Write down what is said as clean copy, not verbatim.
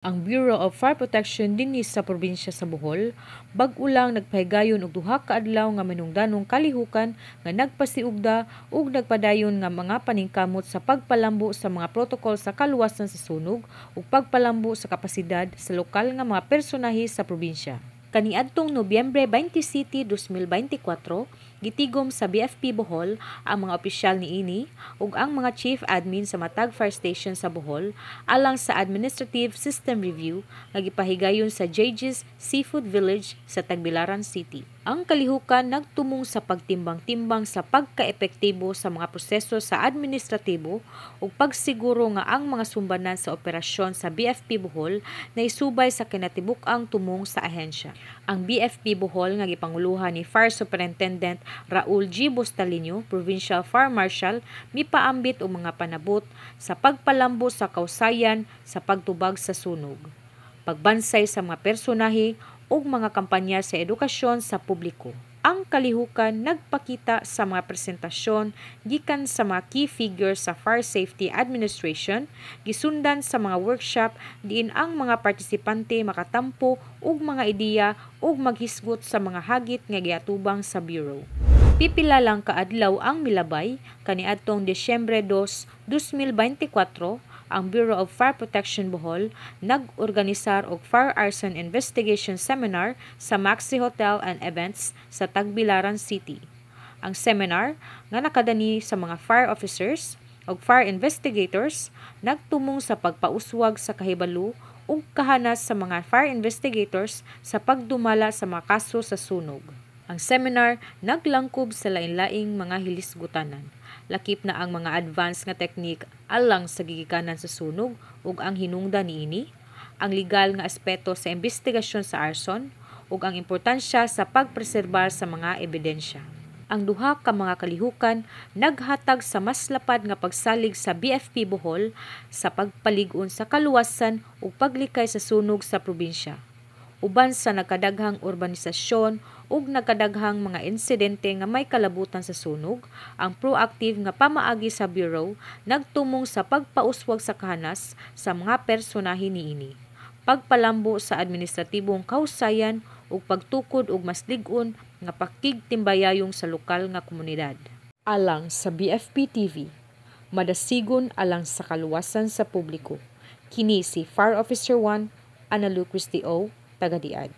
Ang Bureau of Fire Protection dinhi sa probinsya sa Bohol bag-o lang nagpahigayon og duha ka adlaw nga manungdanong kalihukan nga nagpasiugda ug nagpadayon nga mga paningkamot sa pagpalambo sa mga protokol sa kaluwasan sa sunog ug pagpalambo sa kapasidad sa lokal nga mga personahe sa probinsya. Kaniadtong Nobyembre 27, 2024, gitigom sa BFP Bohol ang mga opisyal niini ug ang mga chief admin sa matag fire station sa Bohol alang sa administrative system review nga gipahigayon sa JG's Seafood Village sa Tagbilaran City. Ang kalihukan nagtumong sa pagtimbang-timbang sa pagkaepektibo sa mga proseso sa administratibo ug pagsiguro nga ang mga sumbanan sa operasyon sa BFP Bohol na isubay sa kinatibuk-ang tumong sa ahensya. Ang BFP Bohol nga gipanguluhan ni Fire Superintendent Raul G. Bustalino, Provincial Fire Marshal, mipaambit og mga panabot sa pagpalambo sa kausayan sa pagtubag sa sunog, pagbansay sa mga personahe ug mga kampanya sa edukasyon sa publiko. Ang kalihukan nagpakita sa mga presentasyon gikan sa mga key figures sa Fire Safety Administration, gisundan sa mga workshop diin ang mga partisipante makatampo og mga ideya ug maghisgot sa mga hagit nga giatubang sa Bureau. Pipila lang ka adlaw ang milabay kaniadtong Disyembre 2, 2024, ang Bureau of Fire Protection Bohol nag-organisar og Fire Arson Investigation Seminar sa Maxi Hotel and Events sa Tagbilaran City. Ang seminar nga nakadani sa mga fire officers ug fire investigators nagtumong sa pagpauswag sa kahibalo ug kahanas sa mga fire investigators sa pagdumala sa mga kaso sa sunog. Ang seminar naglangkob sa lain-laing mga hilisgutanan. Lakip na ang mga advanced nga teknik alang sa gigikanan sa sunog ug ang hinungdan niini, ang legal nga aspeto sa investigasyon sa arson ug ang importansya sa pagpreserbar sa mga ebidensya. Ang duha ka mga kalihukan naghatag sa mas lapad nga pagsalig sa BFP Bohol sa pagpalig-on sa kaluwasan ug paglikay sa sunog sa probinsya. Uban sa nagkadaghang urbanisasyon ug nagkadaghang mga insidente nga may kalabutan sa sunog, ang proactive nga pamaagi sa Bureau nagtumong sa pagpauswag sa kahanas sa mga personahe niini, pagpalambo sa administratibong kausayan ug pagtukod og mas lig-on nga pakigtimbayayong sa lokal nga komunidad. Alang sa BFP TV, madasigon alang sa kaluwasan sa publiko. Kini si Fire Officer 1, Analu Cristi O, Tagadiad.